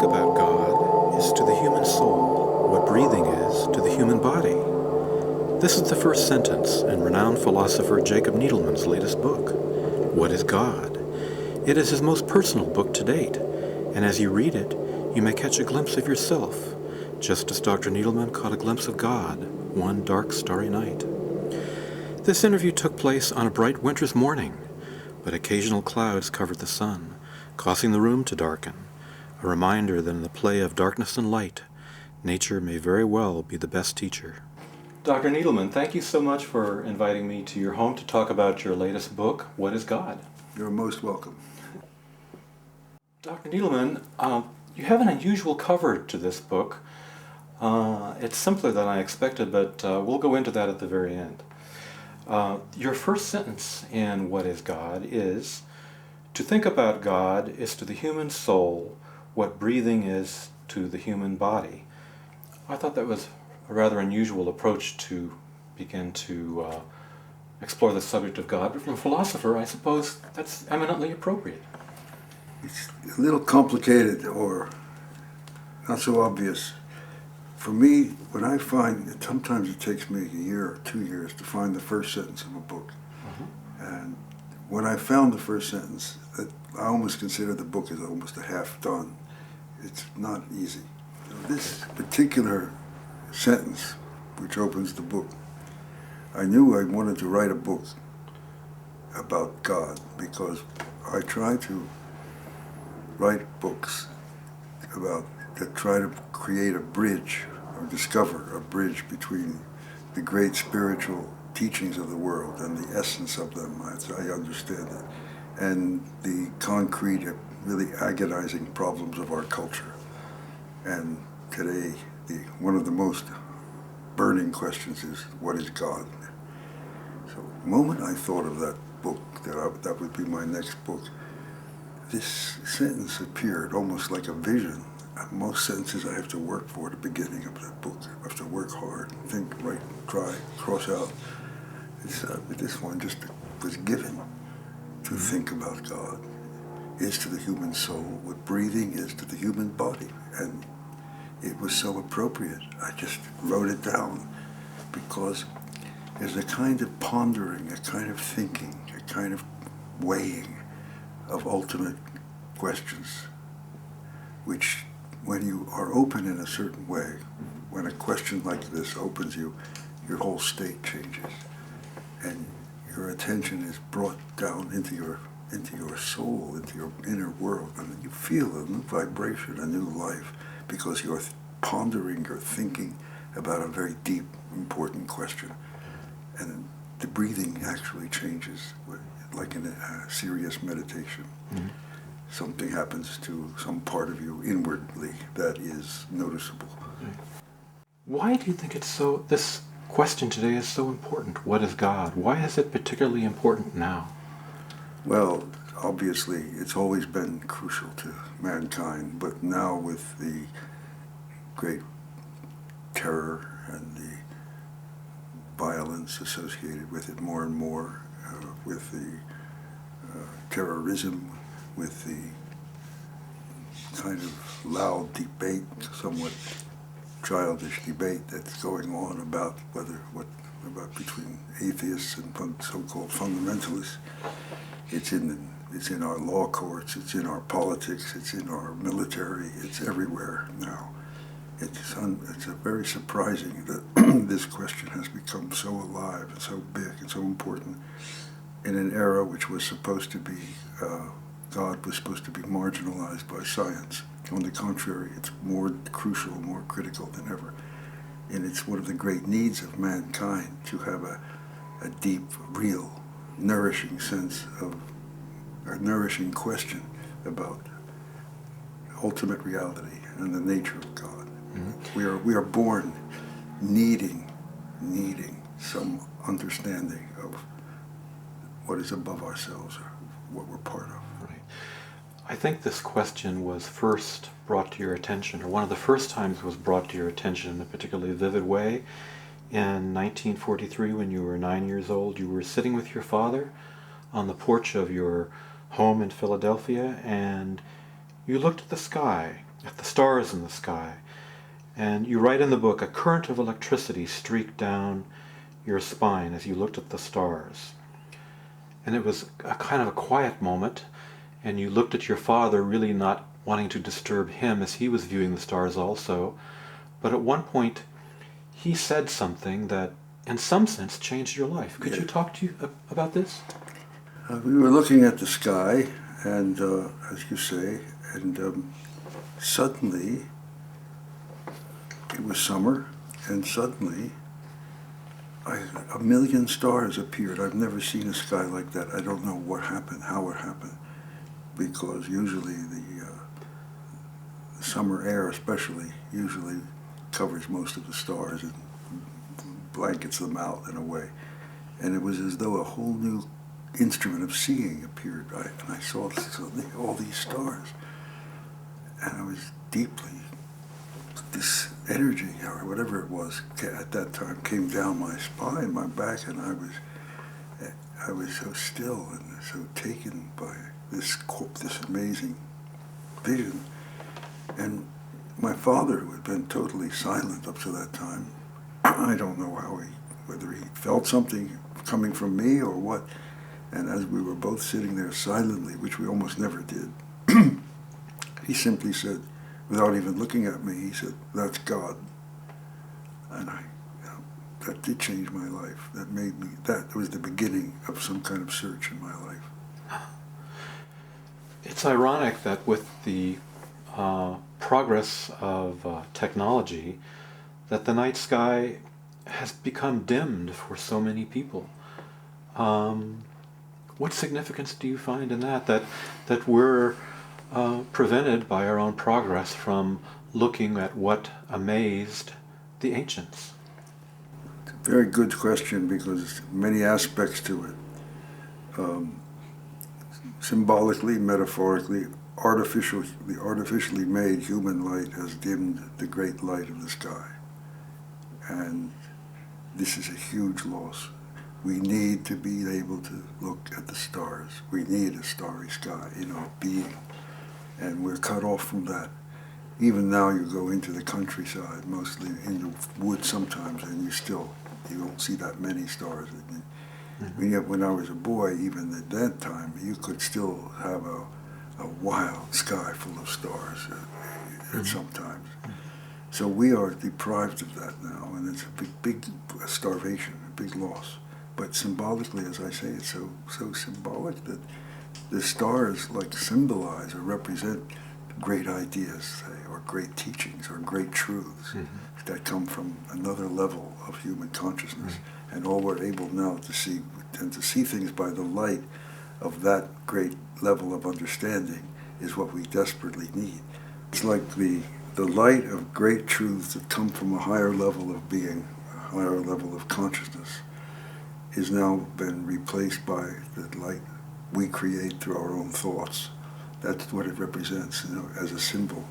about God is to the human soul what breathing is to the human body. This is the first sentence in renowned philosopher Jacob Needleman's latest book, What is God? It is his most personal book to date, and as you read it, you may catch a glimpse of yourself, just as Dr. Needleman caught a glimpse of God one dark, starry night. This interview took place on a bright winter's morning, but occasional clouds covered the sun, causing the room to darken, a reminder that in the play of darkness and light, nature may very well be the best teacher. Dr. Needleman, thank you so much for inviting me to your home to talk about your latest book, What is God? You're most welcome. Dr. Needleman, you have an unusual cover to this book. It's simpler than I expected, but we'll go into that at the very end. Your first sentence in What is God is, to think about God is to the human soul what breathing is to the human body. I thought that was a rather unusual approach to begin to explore the subject of God, but from a philosopher, I suppose that's eminently appropriate. It's a little complicated or not so obvious. For me, when I find it, sometimes it takes me a year or 2 years to find the first sentence of a book. And when I found the first sentence, I almost consider the book as almost a half done. It's not easy. This particular sentence, which opens the book, I knew I wanted to write a book about God because I try to write books that try to create a bridge or discover a bridge between the great spiritual teachings of the world and the essence of them, as I understand it, and the concrete, really agonizing problems of our culture. And today, one of the most burning questions is, what is God? So the moment I thought of that book, that would be my next book, this sentence appeared almost like a vision. Most sentences I have to work for at the beginning of that book. I have to work hard, think, write, try, cross out. This one just was given to think about God. Is to the human soul what breathing is to the human body. And it was so appropriate. I just wrote it down because there's a kind of pondering, a kind of thinking, a kind of weighing of ultimate questions, which when you are open in a certain way, when a question like this opens you, your whole state changes. And your attention is brought down into your soul, into your inner world, and you feel a new vibration, a new life, because you're pondering, you're thinking about a very deep, important question. And the breathing actually changes, like in a serious meditation. Mm-hmm. Something happens to some part of you inwardly that is noticeable. Why do you think this question today is so important? What is God? Why is it particularly important now? Well, obviously, it's always been crucial to mankind, but now with the great terror and the violence associated with it more and more, with the terrorism, with the kind of loud debate, somewhat childish debate that's going on about between atheists and so-called fundamentalists. It's in our law courts, it's in our politics, it's in our military, it's everywhere now. It's very surprising that this question has become so alive and so big and so important in an era which was supposed to be, God was supposed to be marginalized by science. On the contrary, it's more crucial, more critical than ever. And it's one of the great needs of mankind to have a deep, real, nourishing sense of, a nourishing question about ultimate reality and the nature of God. Mm-hmm. We are born needing some understanding of what is above ourselves or what we're part of. Right. I think this question was first brought to your attention, or one of the first times it was brought to your attention in a particularly vivid way. In 1943, when you were 9 years old, you were sitting with your father on the porch of your home in Philadelphia, and you looked at the sky, at the stars in the sky. And you write in the book, a current of electricity streaked down your spine as you looked at the stars. And it was a kind of a quiet moment, and you looked at your father, really not wanting to disturb him as he was viewing the stars also. But at one point, he said something that, in some sense, changed your life. Could you talk to you about this? We were looking at the sky, and as you say, and suddenly, it was summer, and suddenly, a million stars appeared. I've never seen a sky like that. I don't know what happened, how it happened, because usually the summer air especially usually covers most of the stars and blankets them out in a way. And it was as though a whole new instrument of seeing appeared, right? And I saw suddenly all these stars. And I was deeply, this energy, or whatever it was, at that time came down my spine, my back, and I was so still and so taken by this amazing vision. And my father, who had been totally silent up to that time, I don't know whether he felt something coming from me or what. And as we were both sitting there silently, which we almost never did, he simply said, without even looking at me, he said, "That's God." And that did change my life. That was the beginning of some kind of search in my life. It's ironic that with the progress of technology, that the night sky has become dimmed for so many people. What significance do you find in that we're prevented by our own progress from looking at what amazed the ancients? It's a very good question, because many aspects to it. Symbolically, metaphorically, the artificially made human light has dimmed the great light of the sky. And this is a huge loss. We need to be able to look at the stars. We need a starry sky in our being. And we're cut off from that. Even now you go into the countryside, mostly in the woods sometimes, and you don't see that many stars. Mm-hmm. Yet when I was a boy, even at that time, you could still have a wild sky full of stars sometimes. Mm-hmm. So we are deprived of that now, and it's a big starvation, a big loss. But symbolically, as I say, it's so symbolic that the stars symbolize or represent great ideas, say, or great teachings, or great truths that come from another level of human consciousness. And all we're able now to see things by the light of that great level of understanding is what we desperately need. It's like the light of great truths that come from a higher level of being, a higher level of consciousness, is now been replaced by the light we create through our own thoughts. That's what it represents, as a symbol.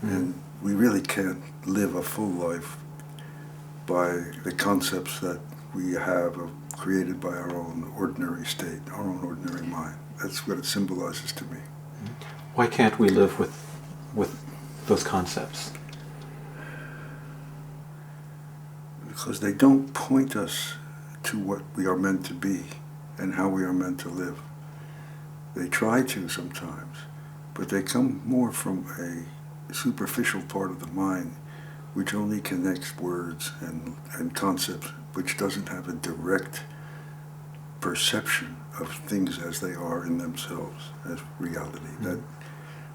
And we really can't live a full life by the concepts that we have created by our own ordinary state, our own ordinary mind. That's what it symbolizes to me. Why can't we live with those concepts? Because they don't point us to what we are meant to be and how we are meant to live. They try to sometimes, but they come more from a superficial part of the mind, which only connects words and concepts, which doesn't have a direct perception of things as they are in themselves, as reality.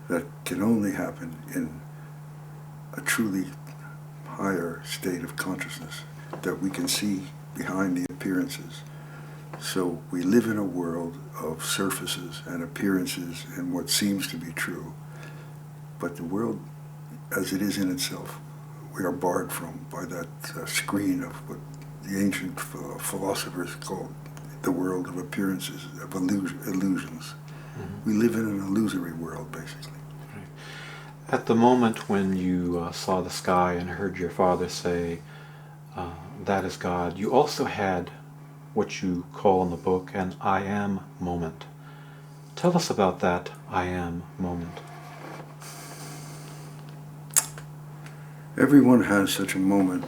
That can only happen in a truly higher state of consciousness that we can see behind the appearances. So we live in a world of surfaces and appearances and what seems to be true, but the world as it is in itself, we are barred from by that screen of what the ancient philosophers called the world of appearances, of illusions. We live in an illusory world, basically. At the moment when you saw the sky and heard your father say, that is God, you also had what you call in the book an I am moment. Tell us about that I am moment. Everyone has such a moment,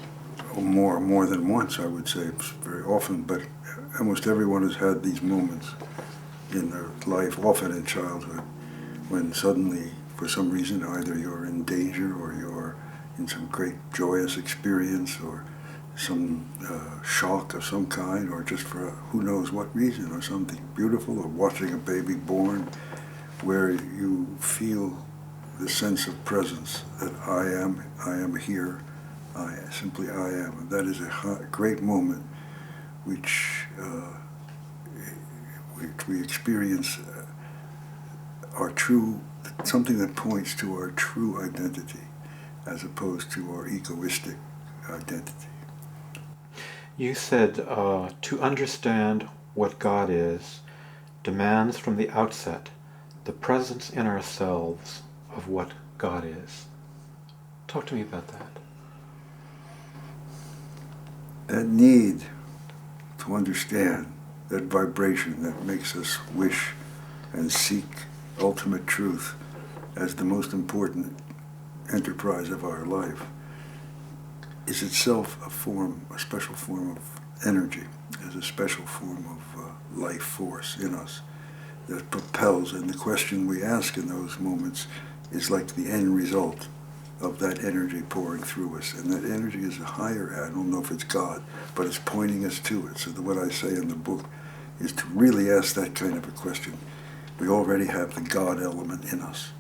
or more than once, I would say, very often, but almost everyone has had these moments in their life, often in childhood, when suddenly, for some reason, either you're in danger or you're in some great joyous experience or some shock of some kind, or just for who knows what reason, or something beautiful, or watching a baby born, where you feel the sense of presence that I am here, simply I am. And that is a great moment which we experience our true, something that points to our true identity as opposed to our egoistic identity. You said to understand what God is demands from the outset the presence in ourselves of what God is. Talk to me about that. That need to understand, that vibration that makes us wish and seek ultimate truth as the most important enterprise of our life, is itself a special form of energy, is a special form of life force in us that propels, and the question we ask in those moments is like the end result of that energy pouring through us. And that energy is a higher, I don't know if it's God, but it's pointing us to it. So what I say in the book is to really ask that kind of a question. We already have the God element in us.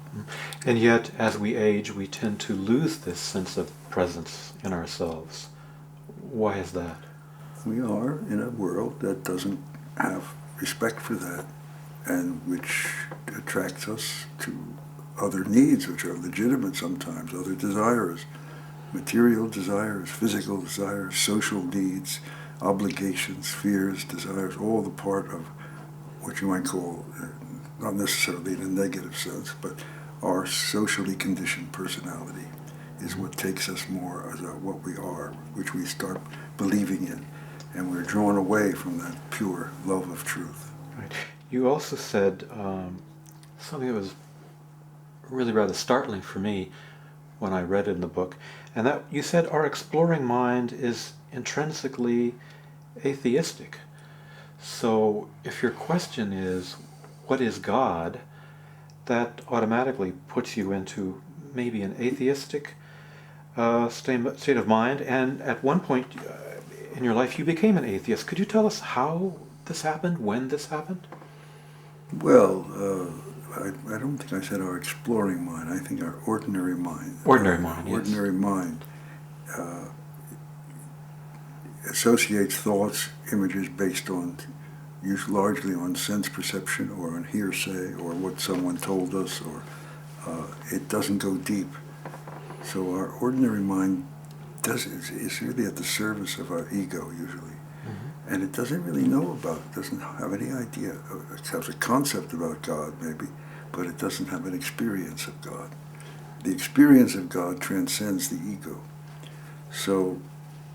And yet, as we age, we tend to lose this sense of presence in ourselves. Why is that? We are in a world that doesn't have respect for that, and which attracts us to other needs, which are legitimate sometimes, other desires, material desires, physical desires, social needs, obligations, fears, desires, all the part of what you might call, not necessarily in a negative sense, but our socially conditioned personality is what takes us more as what we are, which we start believing in, and we're drawn away from that pure love of truth. Right. You also said something that was really rather startling for me when I read it in the book, and that you said our exploring mind is intrinsically atheistic. So if your question is, what is God, that automatically puts you into maybe an atheistic state of mind, and at one point in your life you became an atheist. Could you tell us how this happened, when this happened? Well, I don't think I said our exploring mind. I think our ordinary mind. Ordinary mind, yes. Ordinary mind associates thoughts, images based on, used largely on sense perception or on hearsay or what someone told us, or it doesn't go deep. So our ordinary mind is really at the service of our ego usually. Mm-hmm. And it doesn't really know about, doesn't have any idea, it has a concept about God maybe, but it doesn't have an experience of God. The experience of God transcends the ego. So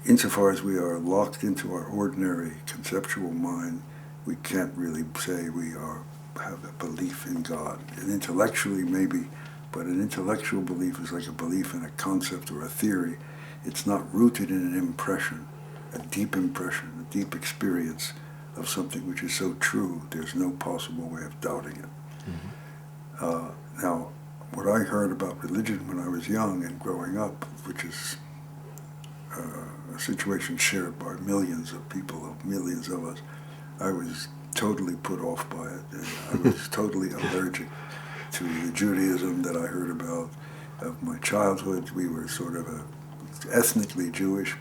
insofar as we are locked into our ordinary conceptual mind, we can't really say we have a belief in God. And intellectually maybe, but an intellectual belief is like a belief in a concept or a theory. It's not rooted in an impression, a deep experience of something which is so true, there's no possible way of doubting it. Mm-hmm. Now, what I heard about religion when I was young and growing up, which is a situation shared by millions of people, millions of us, I was totally put off by it. And I was totally allergic to the Judaism that I heard about of my childhood. We were sort of ethnically Jewish,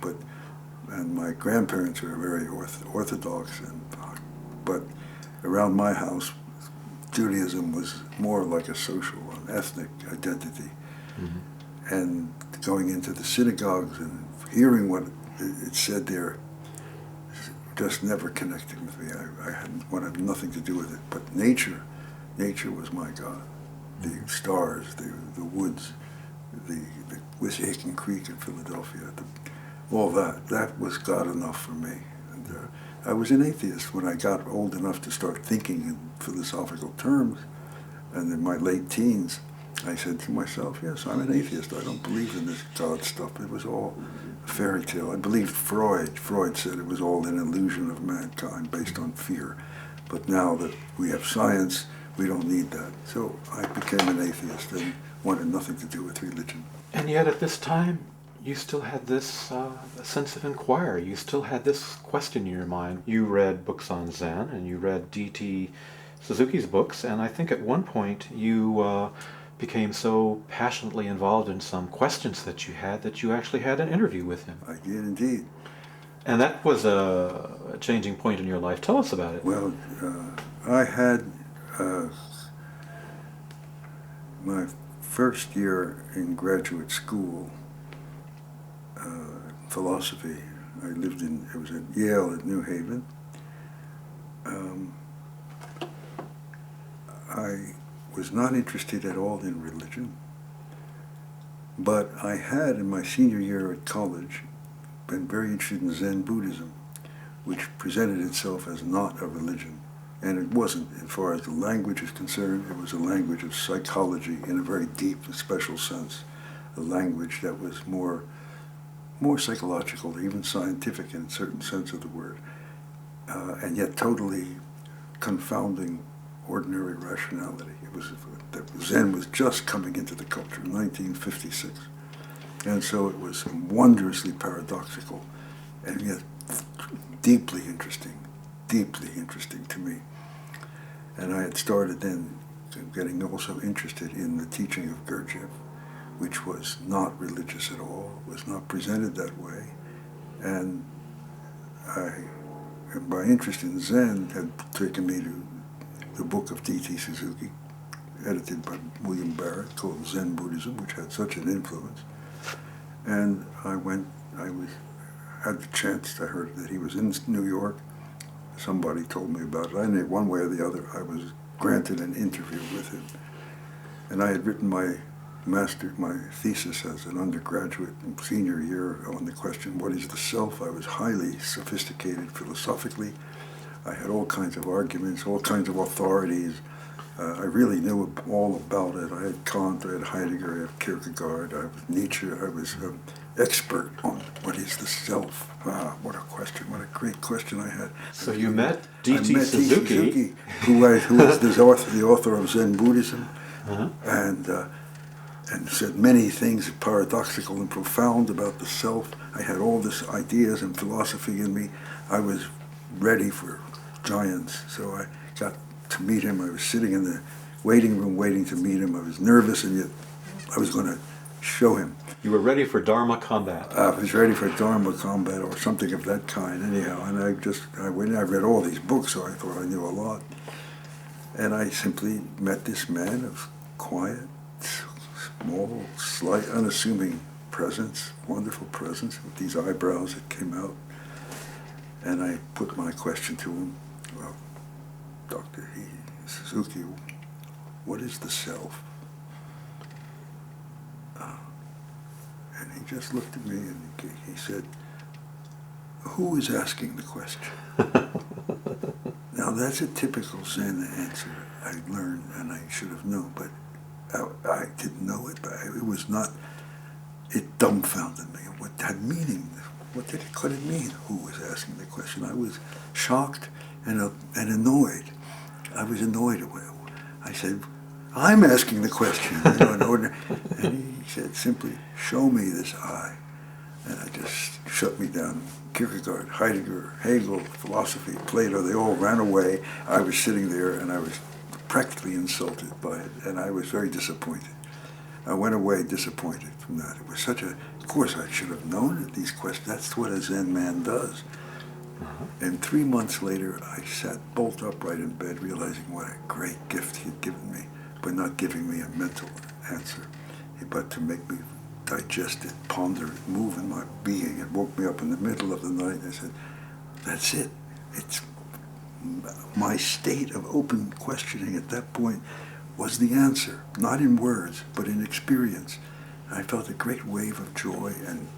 and my grandparents were very orthodox, but around my house, Judaism was more like a social and ethnic identity. Mm-hmm. And going into the synagogues and hearing what it said there just never connected with me. I wanted nothing to do with it. But nature was my God. The stars, the woods, the Wissahickon Creek in Philadelphia, all that was God enough for me. And I was an atheist when I got old enough to start thinking in philosophical terms, and in my late teens, I said to myself, yes, I'm an atheist. I don't believe in this God stuff. It was all a fairy tale. I believed Freud. Freud said it was all an illusion of mankind based on fear. But now that we have science, we don't need that. So I became an atheist and wanted nothing to do with religion. And yet at this time, you still had this sense of inquiry. You still had this question in your mind. You read books on Zen, and you read D.T. Suzuki's books, and I think at one point you became so passionately involved in some questions that you actually had an interview with him. I did indeed. And that was a changing point in your life. Tell us about it. Well, I had my first year in graduate school, philosophy. It was at Yale at New Haven. I was not interested at all in religion, but I had in my senior year at college been very interested in Zen Buddhism, which presented itself as not a religion. And it wasn't, as far as the language is concerned. It was a language of psychology in a very deep and special sense, a language that was more psychological, even scientific in a certain sense of the word, and yet totally confounding ordinary rationality. Zen was just coming into the culture in 1956. And so it was wondrously paradoxical and yet deeply interesting to me. And I had started then getting also interested in the teaching of Gurdjieff, which was not religious at all, was not presented that way. And my interest in Zen had taken me to the book of D.T. Suzuki, edited by William Barrett, called Zen Buddhism, which had such an influence. And I had the chance, I heard that he was in New York. Somebody told me about it. I knew one way or the other I was granted an interview with him. And I had written my thesis as an undergraduate in senior year on the question, what is the self? I was highly sophisticated philosophically. I had all kinds of arguments, all kinds of authorities. I really knew all about it. I had Kant, I had Heidegger, I had Kierkegaard, I was Nietzsche. I was an expert on what is the self. What a question, what a great question I had. So you met D.T. Suzuki. who was the author of Zen Buddhism, Uh-huh. and said many things paradoxical and profound about the self. I had all these ideas and philosophy in me. I was ready for giants, so I got to meet him. I was sitting in the waiting room waiting to meet him. I was nervous, and yet I was going to show him. You were ready for Dharma combat. I was ready for Dharma combat or something of that kind anyhow, and I read all these books, so I thought I knew a lot. And I simply met this man of quiet, small, slight, unassuming presence, wonderful presence, with these eyebrows that came out. And I put my question to him, well, Dr. Suzuki, what is the self? And he just looked at me and he said, who is asking the question? Now that's a typical Zen answer I learned and I should have known, but I didn't know it, but it was not, it dumbfounded me. What had meaning? Could it mean? Who was asking the question? I was shocked and annoyed. I was annoyed. I said, I'm asking the question. And he said simply, show me this eye. And I just shut me down. Kierkegaard, Heidegger, Hegel, philosophy, Plato, they all ran away. I was sitting there and I was practically insulted by it, and I was very disappointed. I went away disappointed from that. It was such a, of course I should have known it, these questions. That's what a Zen man does. Uh-huh. And 3 months later, I sat bolt upright in bed, realizing what a great gift he had given me, but not giving me a mental answer, but to make me digest it, ponder it, move in my being. It woke me up in the middle of the night, and I said, that's it. It's my state of open questioning at that point was the answer, not in words, but in experience. I felt a great wave of joy and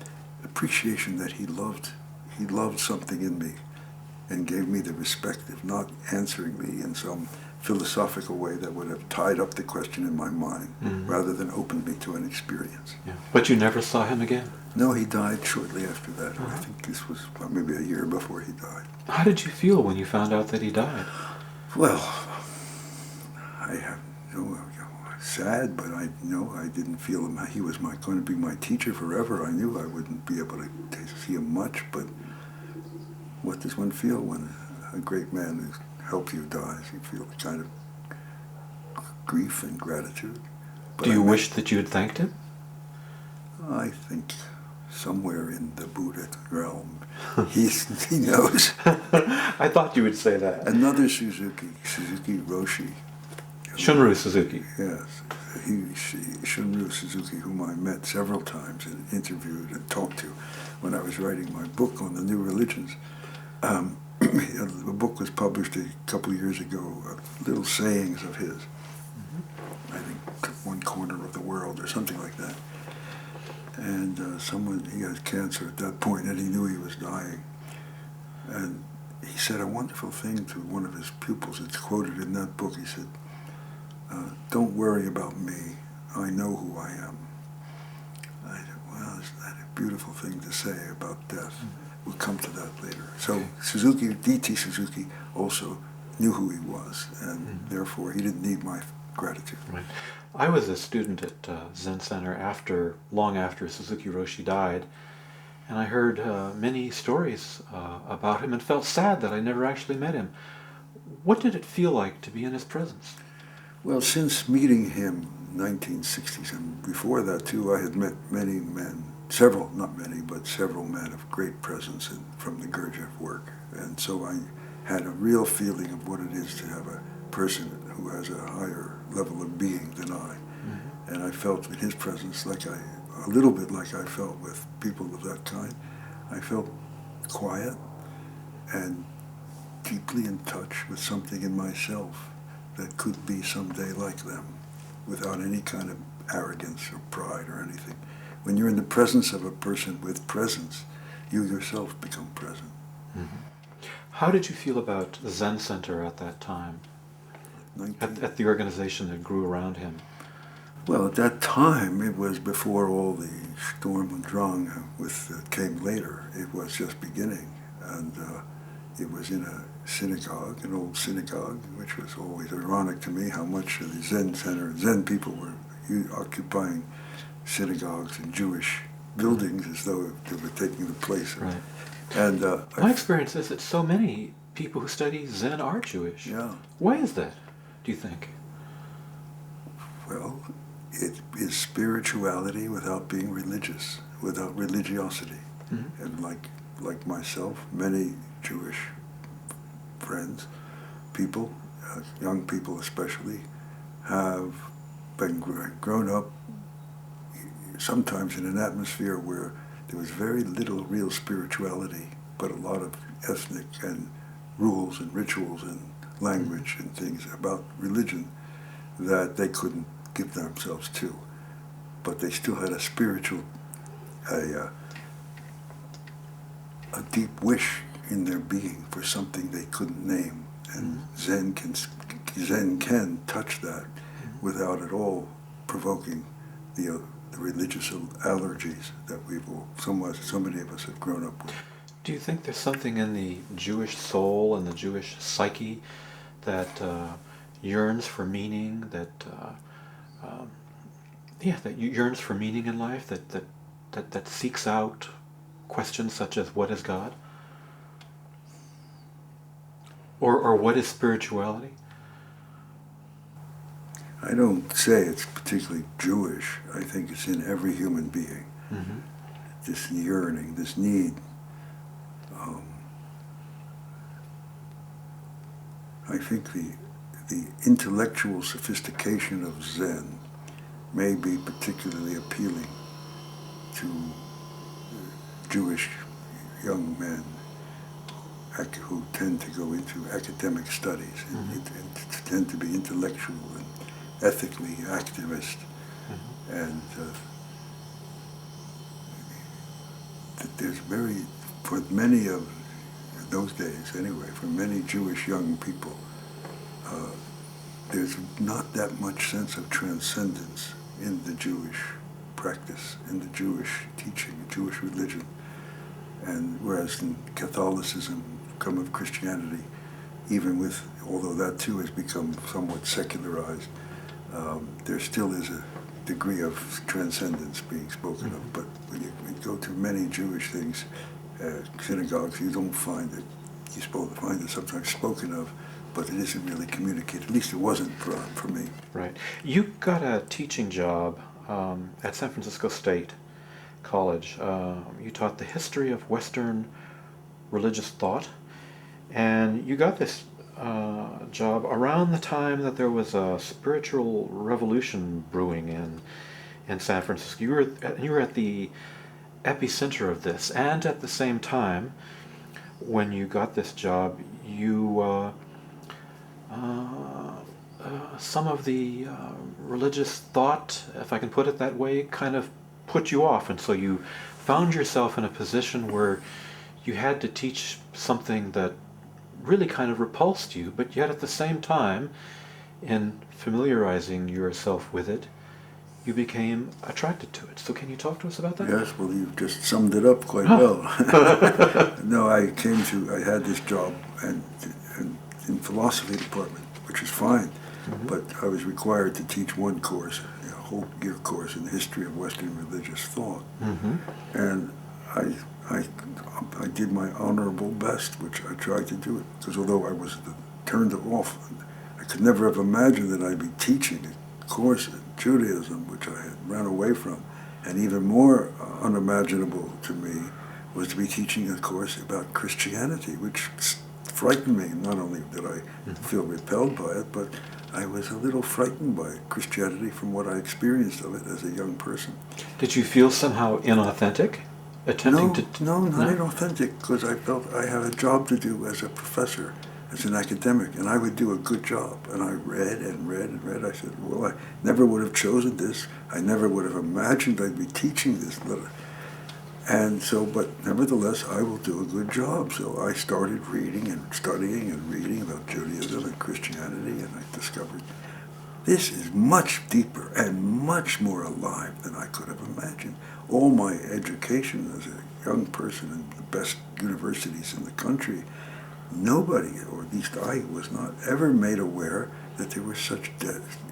appreciation that he loved something in me and gave me the respect of not answering me in some philosophical way that would have tied up the question in my mind Mm-hmm. rather than opened me to an experience. Yeah. But you never saw him again? No, he died shortly after that. Uh-huh. I think this was maybe a year before he died. How did you feel when you found out that he died? Well, I have sad, but I didn't feel him. He was going to be my teacher forever. I knew I wouldn't be able to see him much, but what does one feel when a great man who helps you dies? You feel a kind of grief and gratitude. But Do you wish that you had thanked him? I think somewhere in the Buddha realm, he knows. I thought you would say that. Another Suzuki Roshi. Shunryu Suzuki. Yes, Shunryu Suzuki, whom I met several times and interviewed and talked to when I was writing my book on the new religions. The book was published a couple of years ago, little sayings of his. Mm-hmm. I think one corner of the world or something like that. And he had cancer at that point, and he knew he was dying. And he said a wonderful thing to one of his pupils. It's quoted in that book. He said, "Don't worry about me. I know who I am." I said, well, isn't that a beautiful thing to say about death? Mm-hmm. We'll come to that later. So D.T. Suzuki also knew who he was, and therefore he didn't need my gratitude. Right. I was a student at Zen Center long after Suzuki Roshi died, and I heard many stories about him and felt sad that I never actually met him. What did it feel like to be in his presence? Well, since meeting him in 1960s, and before that too, I had met many men, not many, but several men of great presence from the Gurdjieff work. And so I had a real feeling of what it is to have a person who has a higher level of being than I. Mm-hmm. And I felt in his presence a little bit like I felt with people of that kind. I felt quiet and deeply in touch with something in myself that could be someday like them, without any kind of arrogance or pride or anything. When you're in the presence of a person with presence, you yourself become present. Mm-hmm. How did you feel about the Zen Center at that time? At the organization that grew around him? Well, at that time, it was before all the Sturm und Drang came later. It was just beginning, and it was in a synagogue, an old synagogue, which was always ironic to me how much of the Zen people were occupying synagogues and Jewish buildings as though they were taking the place. Right. And my experience is that so many people who study Zen are Jewish. Yeah. Why is that, do you think? Well, it is spirituality without being religious, without religiosity. Mm-hmm. And like myself, many Jewish friends, people, young people especially, have been grown up sometimes in an atmosphere where there was very little real spirituality, but a lot of ethnic and rules and rituals and language and things about religion that they couldn't give themselves to. But they still had a spiritual, a deep wish in their being for something they couldn't name. And Zen can touch that without at all provoking the religious allergies that so many of us have grown up with. Do you think there's something in the Jewish soul and the Jewish psyche that yearns for meaning, that yearns for meaning in life, that seeks out questions such as what is God? Or what is spirituality? I don't say it's particularly Jewish. I think it's in every human being. Mm-hmm. This yearning, this need. I think the intellectual sophistication of Zen may be particularly appealing to Jewish young men who tend to go into academic studies and tend to be intellectual and ethically activist. Mm-hmm. And there's for many of those days anyway, for many Jewish young people, there's not that much sense of transcendence in the Jewish practice, in the Jewish teaching, the Jewish religion. And whereas in Catholicism, come of Christianity, even with, although that too has become somewhat secularized, there still is a degree of transcendence being spoken of. But when you go to many Jewish things, synagogues, you don't find it. You find it sometimes spoken of, but it isn't really communicated. At least it wasn't for me. Right. You got a teaching job at San Francisco State College. You taught the history of Western religious thought, and you got this job around the time that there was a spiritual revolution brewing in San Francisco. You were at the epicenter of this, and at the same time, when you got this job, you some of the religious thought, if I can put it that way, kind of put you off, and so you found yourself in a position where you had to teach something that really kind of repulsed you, but yet at the same time, in familiarizing yourself with it, you became attracted to it. So can you talk to us about that? Yes, well, you've just summed it up quite well. No, I had this job and in philosophy department, which is fine, but I was required to teach one course, a whole year course in the history of Western religious thought. And I did my honorable best, which I tried to do it, because although I was turned off, I could never have imagined that I'd be teaching a course in Judaism, which I had run away from. And even more unimaginable to me was to be teaching a course about Christianity, which frightened me. Not only did I feel repelled by it, but I was a little frightened by Christianity from what I experienced of it as a young person. Did you feel somehow inauthentic? No, not inauthentic, because I felt I had a job to do as a professor, as an academic, and I would do a good job. And I read and read and read. I said, well, I never would have chosen this. I never would have imagined I'd be teaching this. And so, but nevertheless, I will do a good job. So I started reading and studying and reading about Judaism and Christianity, and I discovered this is much deeper and much more alive than I could have imagined. All my education as a young person in the best universities in the country, nobody, or at least I, was not ever made aware that there was such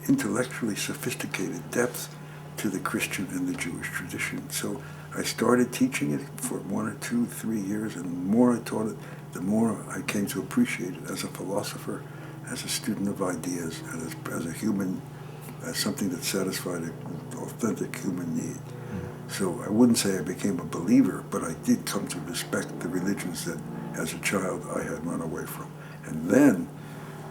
intellectually sophisticated depth to the Christian and the Jewish tradition. So I started teaching it for 1 or 2, 3 years, and the more I taught it, the more I came to appreciate it as a philosopher, as a student of ideas, and as a human, as something that satisfied an authentic human need. So I wouldn't say I became a believer, but I did come to respect the religions that, as a child, I had run away from. And then,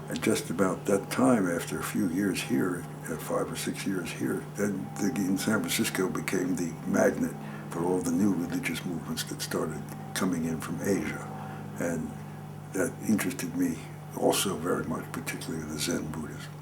at just about that time, after a few years here, 5 or 6 years here, then in San Francisco became the magnet for all the new religious movements that started coming in from Asia. And that interested me also very much, particularly in the Zen Buddhism.